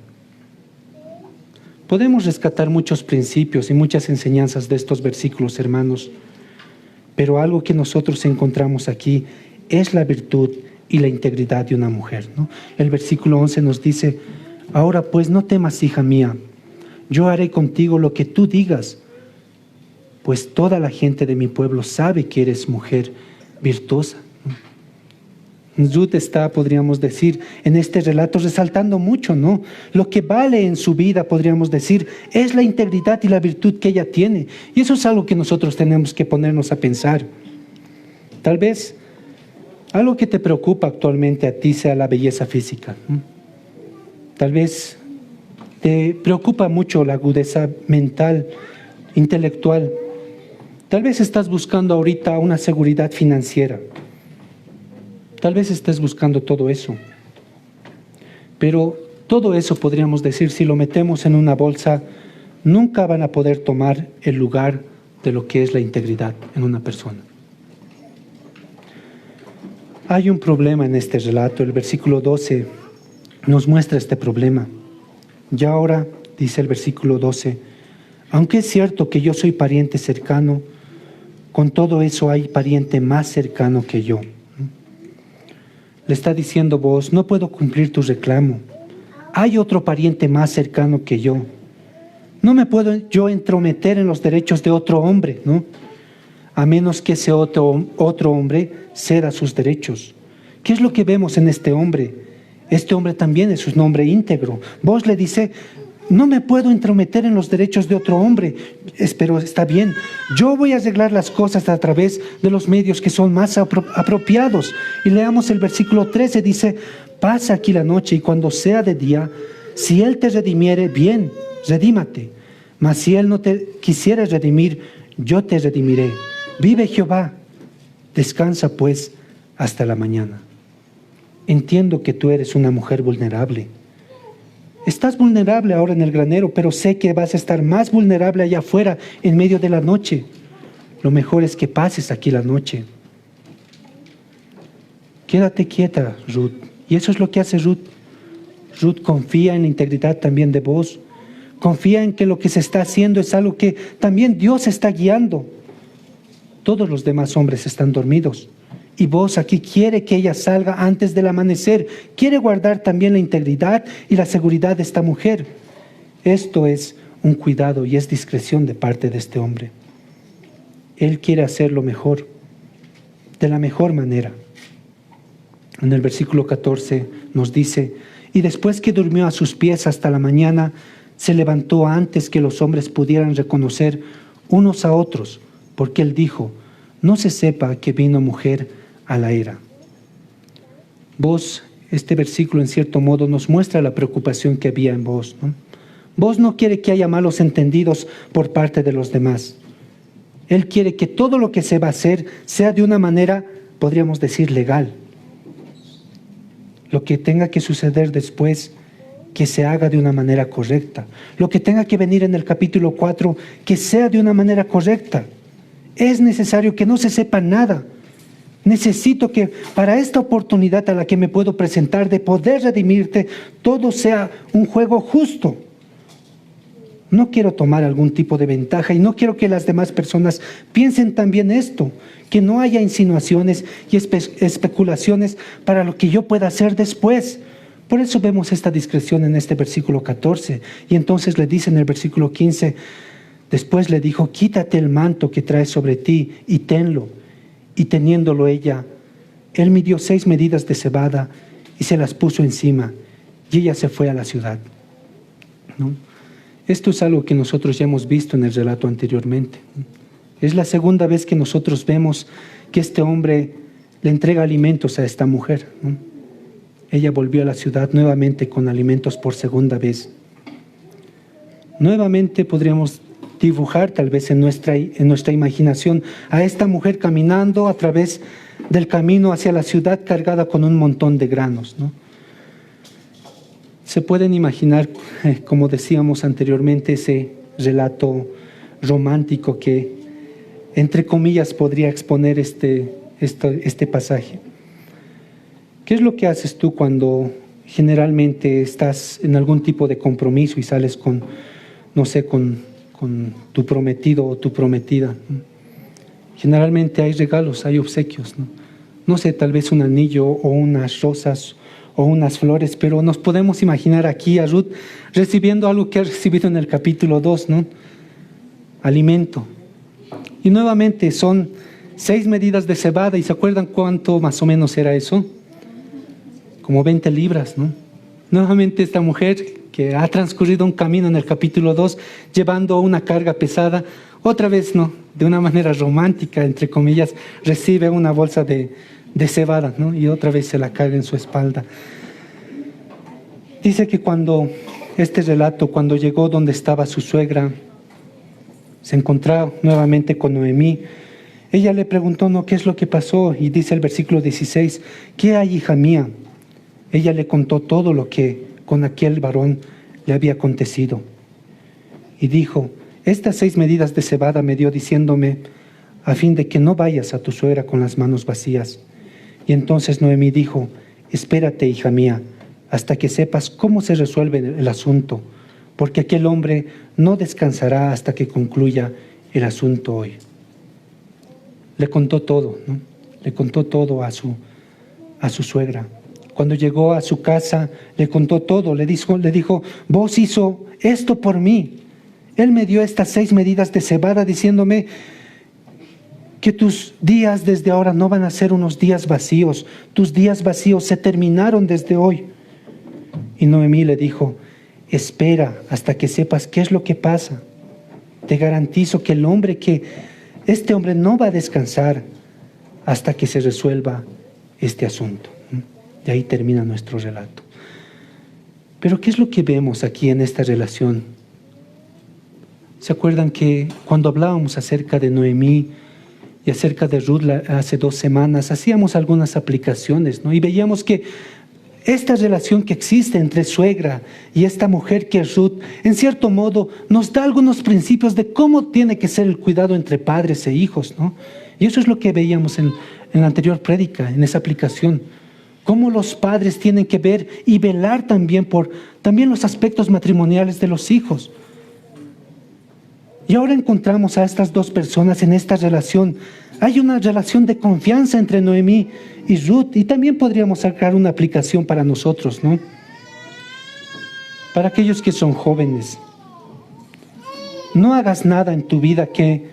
Podemos rescatar muchos principios y muchas enseñanzas de estos versículos, hermanos, pero algo que nosotros encontramos aquí es la virtud y la integridad de una mujer, ¿no? El versículo 11 nos dice: ahora pues no temas, hija mía, yo haré contigo lo que tú digas, pues toda la gente de mi pueblo sabe que eres mujer virtuosa. Ruth está, podríamos decir, en este relato resaltando mucho, ¿no? Lo que vale en su vida, podríamos decir, es la integridad y la virtud que ella tiene. Y eso es algo que nosotros tenemos que ponernos a pensar. Tal vez algo que te preocupa actualmente a ti sea la belleza física, ¿no? Tal vez te preocupa mucho la agudeza mental, intelectual. Tal vez estás buscando ahorita una seguridad financiera. Tal vez estés buscando todo eso. Pero todo eso, podríamos decir, si lo metemos en una bolsa, nunca van a poder tomar el lugar de lo que es la integridad en una persona. Hay un problema en este relato. El versículo 12 nos muestra este problema. Y ahora, dice el versículo 12, aunque es cierto que yo soy pariente cercano, con todo eso hay pariente más cercano que yo. Le está diciendo vos, no puedo cumplir tu reclamo. Hay otro pariente más cercano que yo. No me puedo yo entrometer en los derechos de otro hombre, ¿no? A menos que ese otro hombre ceda sus derechos. ¿Qué es lo que vemos en este hombre? Este hombre también es un hombre íntegro. Vos le dice: no me puedo entrometer en los derechos de otro hombre. Pero está bien, yo voy a arreglar las cosas a través de los medios que son más apropiados. Y leamos el versículo 13, dice: pasa aquí la noche y cuando sea de día, si él te redimiere, bien, redímate. Mas si él no te quisiere redimir, yo te redimiré. Vive Jehová. Descansa pues hasta la mañana. Entiendo que tú eres una mujer vulnerable. Estás vulnerable ahora en el granero, pero sé que vas a estar más vulnerable allá afuera en medio de la noche. Lo mejor es que pases aquí la noche. Quédate quieta, Ruth. Y eso es lo que hace Ruth. Ruth confía en la integridad también de vos. Confía en que lo que se está haciendo es algo que también Dios está guiando. Todos los demás hombres están dormidos. Y vos aquí quiere que ella salga antes del amanecer. Quiere guardar también la integridad y la seguridad de esta mujer. Esto es un cuidado y es discreción de parte de este hombre. Él quiere hacerlo mejor, de la mejor manera. En el versículo 14 nos dice: y después que durmió a sus pies hasta la mañana, se levantó antes que los hombres pudieran reconocer unos a otros, porque él dijo: no se sepa que vino mujer a la era. Vos, este versículo en cierto modo nos muestra la preocupación que había en vos, ¿no? Vos no quiere que haya malos entendidos por parte de los demás. Él quiere que todo lo que se va a hacer sea de una manera, podríamos decir, legal. Lo que tenga que suceder después, que se haga de una manera correcta. Lo que tenga que venir en el capítulo 4, que sea de una manera correcta. Es necesario que no se sepa nada. Necesito que para esta oportunidad a la que me puedo presentar de poder redimirte, todo sea un juego justo. No quiero tomar algún tipo de ventaja y no quiero que las demás personas piensen también esto, que no haya insinuaciones y especulaciones para lo que yo pueda hacer después. Por eso vemos esta discreción en este versículo 14. Y entonces le dice en el versículo 15, después le dijo: quítate el manto que traes sobre ti y tenlo. Y teniéndolo ella, él midió 6 medidas de cebada y se las puso encima, y ella se fue a la ciudad, ¿no? Esto es algo que nosotros ya hemos visto en el relato anteriormente. Es la segunda vez que nosotros vemos que este hombre le entrega alimentos a esta mujer, ¿no? Ella volvió a la ciudad nuevamente con alimentos por segunda vez. Nuevamente podríamos dibujar tal vez en nuestra imaginación a esta mujer caminando a través del camino hacia la ciudad cargada con un montón de granos, ¿no? Se pueden imaginar, como decíamos anteriormente, ese relato romántico que, entre comillas, podría exponer este pasaje. ¿Qué es lo que haces tú cuando generalmente estás en algún tipo de compromiso y sales con, no sé, con tu prometido o tu prometida? Generalmente hay regalos, hay obsequios, ¿no? No sé, tal vez un anillo o unas rosas o unas flores, pero nos podemos imaginar aquí a Ruth recibiendo algo que ha recibido en el capítulo 2, ¿no? Alimento. Y nuevamente son 6 medidas de cebada, ¿y se acuerdan cuánto más o menos era eso? Como 20 libras, ¿no? Nuevamente esta mujer que ha transcurrido un camino en el capítulo 2, llevando una carga pesada, otra vez, ¿no?, de una manera romántica, entre comillas, recibe una bolsa de cebada, ¿no?, y otra vez se la carga en su espalda. Dice que cuando llegó donde estaba su suegra, se encontró nuevamente con Noemí. Ella le preguntó, ¿no?, ¿qué es lo que pasó? Y dice el versículo 16, ¿qué hay, hija mía? Ella le contó todo lo que con aquel varón le había acontecido. Y dijo, estas 6 medidas de cebada me dio diciéndome, a fin de que no vayas a tu suegra con las manos vacías. Y entonces Noemí dijo, espérate, hija mía, hasta que sepas cómo se resuelve el asunto, porque aquel hombre no descansará hasta que concluya el asunto hoy. Le contó todo, ¿no? Le contó todo a su suegra. Cuando llegó a su casa, le contó todo, le dijo, vos hizo esto por mí. Él me dio estas 6 medidas de cebada diciéndome que tus días desde ahora no van a ser unos días vacíos. Tus días vacíos se terminaron desde hoy. Y Noemí le dijo, espera hasta que sepas qué es lo que pasa. Te garantizo que este hombre no va a descansar hasta que se resuelva este asunto. Y ahí termina nuestro relato. Pero ¿qué es lo que vemos aquí en esta relación? ¿Se acuerdan que cuando hablábamos acerca de Noemí y acerca de Ruth hace 2 semanas, hacíamos algunas aplicaciones, ¿no? Y veíamos que esta relación que existe entre suegra y esta mujer que es Ruth, en cierto modo, nos da algunos principios de cómo tiene que ser el cuidado entre padres e hijos, ¿no? Y eso es lo que veíamos en la anterior prédica, en esa aplicación. Cómo los padres tienen que ver y velar también por los aspectos matrimoniales de los hijos. Y ahora encontramos a estas 2 personas en esta relación. Hay una relación de confianza entre Noemí y Ruth, y también podríamos sacar una aplicación para nosotros, ¿no? Para aquellos que son jóvenes, no hagas nada en tu vida que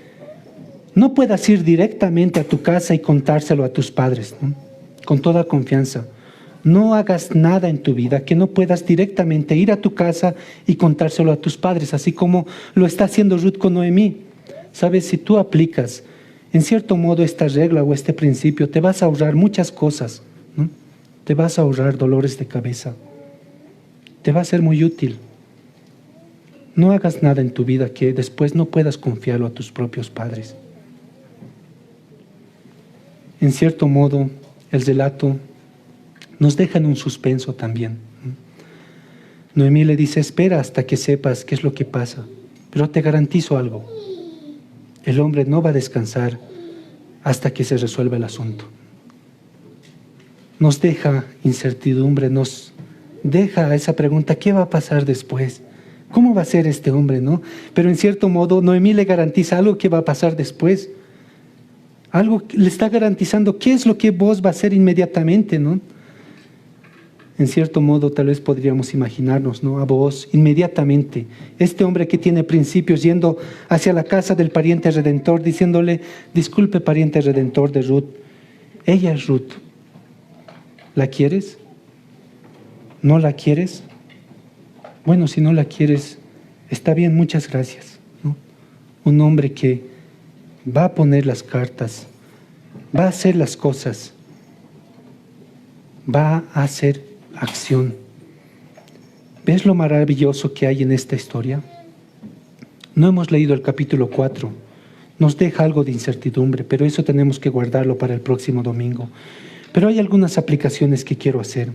no puedas ir directamente a tu casa y contárselo a tus padres, ¿no? Con toda confianza. No hagas nada en tu vida que no puedas directamente ir a tu casa y contárselo a tus padres, así como lo está haciendo Ruth con Noemí. Sabes, si tú aplicas en cierto modo esta regla o este principio, te vas a ahorrar muchas cosas, ¿no? Te vas a ahorrar dolores de cabeza. Te va a ser muy útil. No hagas nada en tu vida que después no puedas confiarlo a tus propios padres. En cierto modo, el relato nos deja en un suspenso también. Noemí le dice, espera hasta que sepas qué es lo que pasa, pero te garantizo algo, el hombre no va a descansar hasta que se resuelva el asunto. Nos deja incertidumbre, nos deja esa pregunta, ¿qué va a pasar después? ¿Cómo va a ser este hombre, no? Pero en cierto modo, Noemí le garantiza algo que va a pasar después. Algo le está garantizando qué es lo que vos va a hacer inmediatamente, ¿no? En cierto modo, tal vez podríamos imaginarnos, ¿no?, a vos inmediatamente, este hombre que tiene principios yendo hacia la casa del pariente redentor, diciéndole, disculpe, pariente redentor de Ruth, ella es Ruth. ¿La quieres? ¿No la quieres? Bueno, si no la quieres, está bien, muchas gracias, ¿no? Un hombre que va a poner las cartas, va a hacer las cosas, va a hacer acción. ¿Ves lo maravilloso que hay en esta historia? No hemos leído el capítulo 4. Nos deja algo de incertidumbre, pero eso tenemos que guardarlo para el próximo domingo. Pero hay algunas aplicaciones que quiero hacer.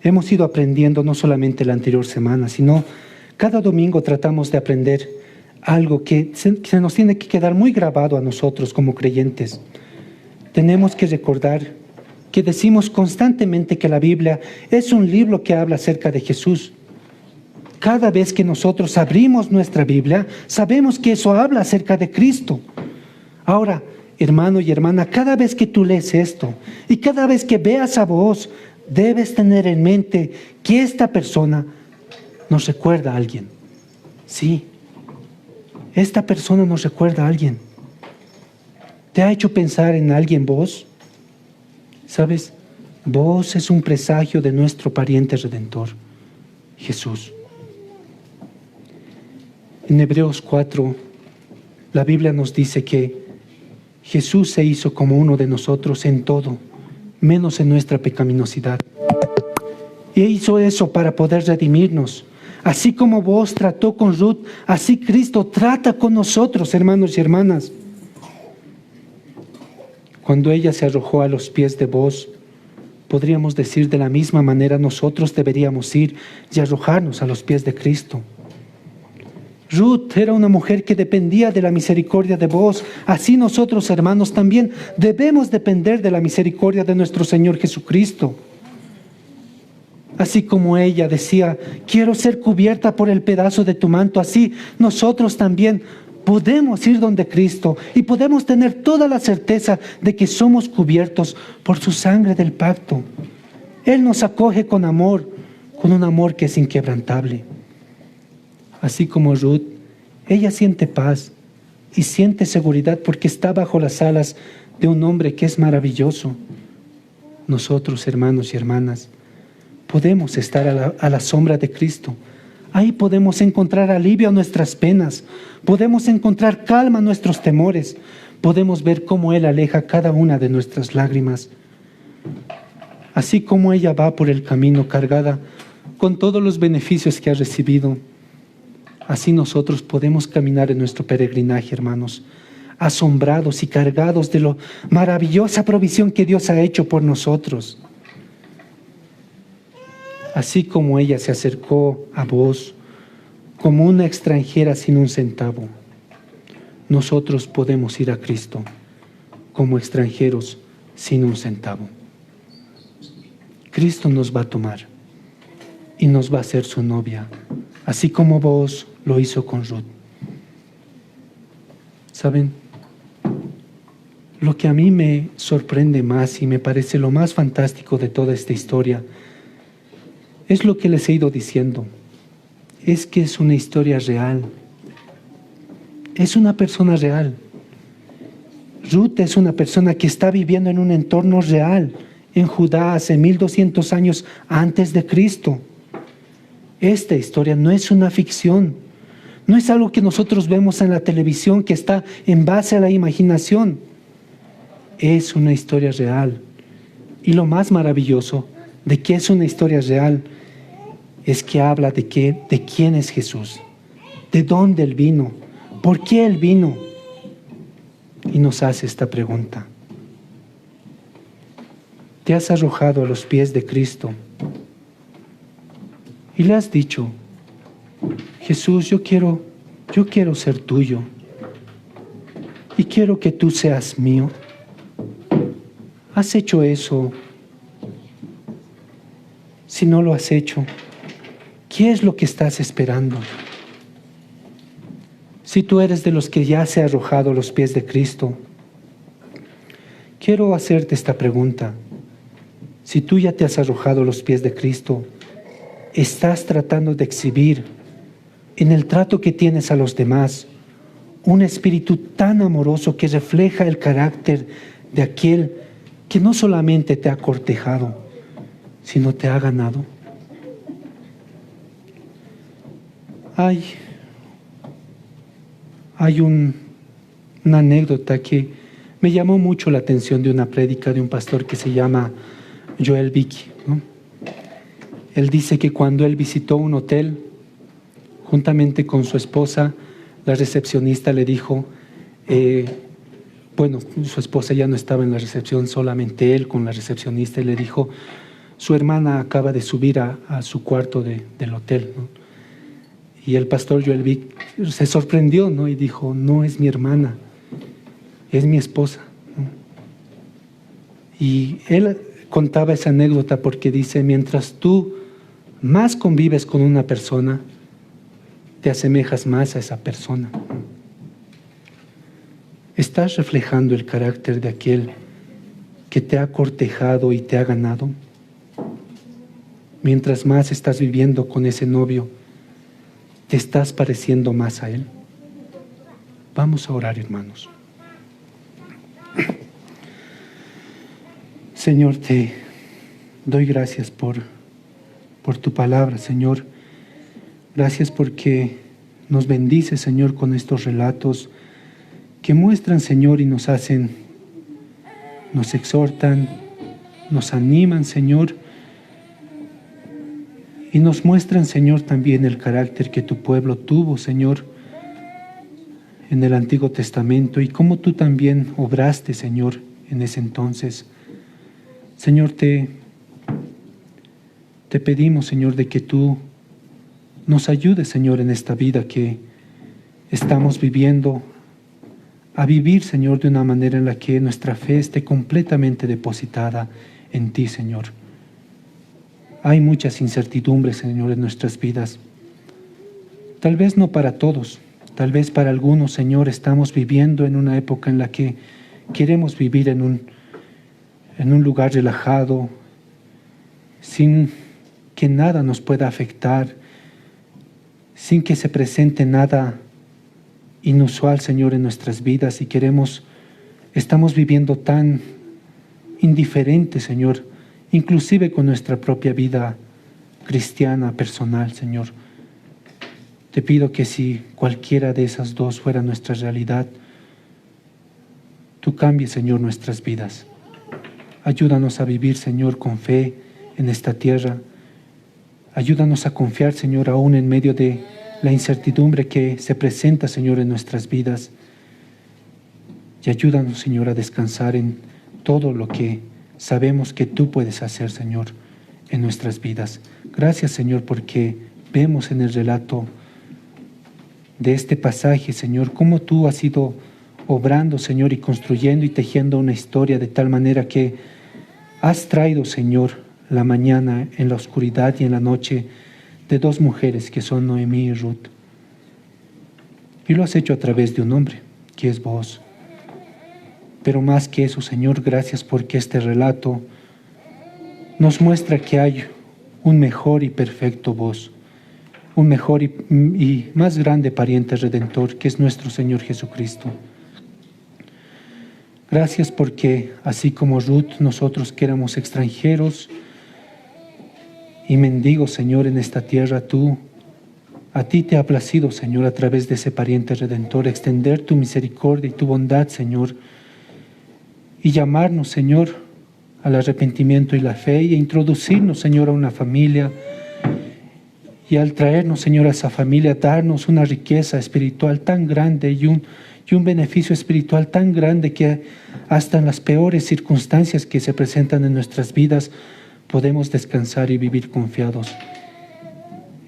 Hemos ido aprendiendo no solamente la anterior semana, sino cada domingo tratamos de aprender algo que se nos tiene que quedar muy grabado a nosotros como creyentes. Tenemos que recordar que decimos constantemente que la Biblia es un libro que habla acerca de Jesús. Cada vez que nosotros abrimos nuestra Biblia, sabemos que eso habla acerca de Cristo. Ahora, hermano y hermana, cada vez que tú lees esto y cada vez que veas a vos, debes tener en mente que esta persona nos recuerda a alguien. Sí, esta persona nos recuerda a alguien. ¿Te ha hecho pensar en alguien vos? ¿Sabes? Vos es un presagio de nuestro pariente redentor, Jesús. En Hebreos 4, la Biblia nos dice que Jesús se hizo como uno de nosotros en todo, menos en nuestra pecaminosidad. Y hizo eso para poder redimirnos. Así como vos trató con Ruth, así Cristo trata con nosotros, hermanos y hermanas. Cuando ella se arrojó a los pies de vos, podríamos decir de la misma manera nosotros deberíamos ir y arrojarnos a los pies de Cristo. Ruth era una mujer que dependía de la misericordia de vos. Así nosotros, hermanos, también debemos depender de la misericordia de nuestro Señor Jesucristo. Así como ella decía, quiero ser cubierta por el pedazo de tu manto, así nosotros también podemos ir donde Cristo y podemos tener toda la certeza de que somos cubiertos por su sangre del pacto. Él nos acoge con amor, con un amor que es inquebrantable. Así como Ruth, ella siente paz y siente seguridad porque está bajo las alas de un hombre que es maravilloso. Nosotros, hermanos y hermanas, podemos estar a la sombra de Cristo. Ahí podemos encontrar alivio a nuestras penas, podemos encontrar calma a nuestros temores, podemos ver cómo Él aleja cada una de nuestras lágrimas. Así como ella va por el camino cargada con todos los beneficios que ha recibido, así nosotros podemos caminar en nuestro peregrinaje, hermanos, asombrados y cargados de la maravillosa provisión que Dios ha hecho por nosotros. Así como ella se acercó a vos como una extranjera sin un centavo, nosotros podemos ir a Cristo como extranjeros sin un centavo. Cristo nos va a tomar y nos va a hacer su novia, así como vos lo hizo con Ruth. ¿Saben? Lo que a mí me sorprende más y me parece lo más fantástico de toda esta historia es lo que les he ido diciendo. Es que es una historia real. Es una persona real. Ruth es una persona que está viviendo en un entorno real, en Judá hace 1200 años antes de Cristo. Esta historia no es una ficción. No es algo que nosotros vemos en la televisión que está en base a la imaginación. Es una historia real. Y lo más maravilloso de que es una historia real es que habla de quién es Jesús, de dónde Él vino, por qué Él vino. Y nos hace esta pregunta. ¿Te has arrojado a los pies de Cristo y le has dicho, Jesús, yo quiero ser tuyo y quiero que tú seas mío? ¿Has hecho eso? Si no lo has hecho, ¿qué es lo que estás esperando? Si tú eres de los que ya se ha arrojado a los pies de Cristo, quiero hacerte esta pregunta. Si tú ya te has arrojado a los pies de Cristo, ¿estás tratando de exhibir en el trato que tienes a los demás un espíritu tan amoroso que refleja el carácter de aquel que no solamente te ha cortejado, sino te ha ganado? Hay una anécdota que me llamó mucho la atención de una prédica de un pastor que se llama Joel Vicky, ¿no? Él dice que cuando él visitó un hotel, juntamente con su esposa, la recepcionista le dijo, bueno, su esposa ya no estaba en la recepción, solamente él con la recepcionista, y le dijo, su hermana acaba de subir a su cuarto del hotel, ¿no? Y el pastor Joel Vick se sorprendió, ¿no? Y dijo, no es mi hermana, es mi esposa, ¿no? Y él contaba esa anécdota porque dice, mientras tú más convives con una persona, te asemejas más a esa persona. ¿Estás reflejando el carácter de aquel que te ha cortejado y te ha ganado? Mientras más estás viviendo con ese novio, ¿te estás pareciendo más a él? Vamos a orar, hermanos. Señor, te doy gracias por tu palabra, Señor. Gracias porque nos bendices, Señor, con estos relatos que muestran, Señor, y nos hacen, nos exhortan, nos animan, Señor, y nos muestran, Señor, también el carácter que tu pueblo tuvo, Señor, en el Antiguo Testamento y cómo tú también obraste, Señor, en ese entonces. Señor, te pedimos, Señor, de que tú nos ayudes, Señor, en esta vida que estamos viviendo, a vivir, Señor, de una manera en la que nuestra fe esté completamente depositada en ti, Señor. Hay muchas incertidumbres, Señor, en nuestras vidas. Tal vez no para todos, tal vez para algunos, Señor, estamos viviendo en una época en la que queremos vivir en un lugar relajado, sin que nada nos pueda afectar, sin que se presente nada inusual, Señor, en nuestras vidas, y estamos viviendo tan indiferentes, Señor, inclusive con nuestra propia vida cristiana, personal, Señor. Te pido que si cualquiera de esas dos fuera nuestra realidad, tú cambies, Señor, nuestras vidas. Ayúdanos a vivir, Señor, con fe en esta tierra. Ayúdanos a confiar, Señor, aún en medio de la incertidumbre que se presenta, Señor, en nuestras vidas. Y ayúdanos, Señor, a descansar en todo lo que sabemos que tú puedes hacer, Señor, en nuestras vidas. Gracias, Señor, porque vemos en el relato de este pasaje, Señor, cómo tú has ido obrando, Señor, y construyendo y tejiendo una historia de tal manera que has traído, Señor, la mañana en la oscuridad y en la noche de dos mujeres que son Noemí y Ruth. Y lo has hecho a través de un hombre, que es vos. Pero más que eso, Señor, gracias porque este relato nos muestra que hay un mejor y perfecto vos, un mejor y más grande pariente redentor, que es nuestro Señor Jesucristo. Gracias porque, así como Ruth, nosotros que éramos extranjeros y mendigos, Señor, en esta tierra, a ti te ha placido, Señor, a través de ese pariente redentor, extender tu misericordia y tu bondad, Señor, y llamarnos, Señor, al arrepentimiento y la fe, y introducirnos, Señor, a una familia, y al traernos, Señor, a esa familia, darnos una riqueza espiritual tan grande y un beneficio espiritual tan grande que hasta en las peores circunstancias que se presentan en nuestras vidas podemos descansar y vivir confiados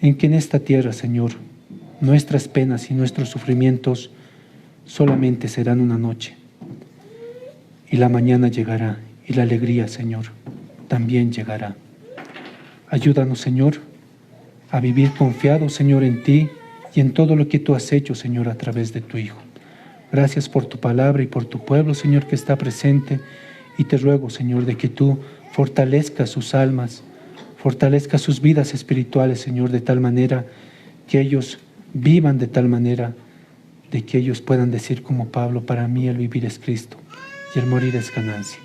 en que en esta tierra, Señor, nuestras penas y nuestros sufrimientos solamente serán una noche y la mañana llegará y la alegría, Señor, también llegará. Ayúdanos, Señor, a vivir confiados, Señor, en ti y en todo lo que tú has hecho, Señor, a través de tu Hijo. Gracias por tu palabra y por tu pueblo, Señor, que está presente, y te ruego, Señor, de que tú fortalezcas sus almas, fortalezcas sus vidas espirituales, Señor, de tal manera que ellos vivan de tal manera de que ellos puedan decir como Pablo, para mí el vivir es Cristo y el morir es ganancia.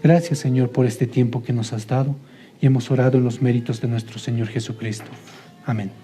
Gracias, Señor, por este tiempo que nos has dado y hemos orado en los méritos de nuestro Señor Jesucristo. Amén.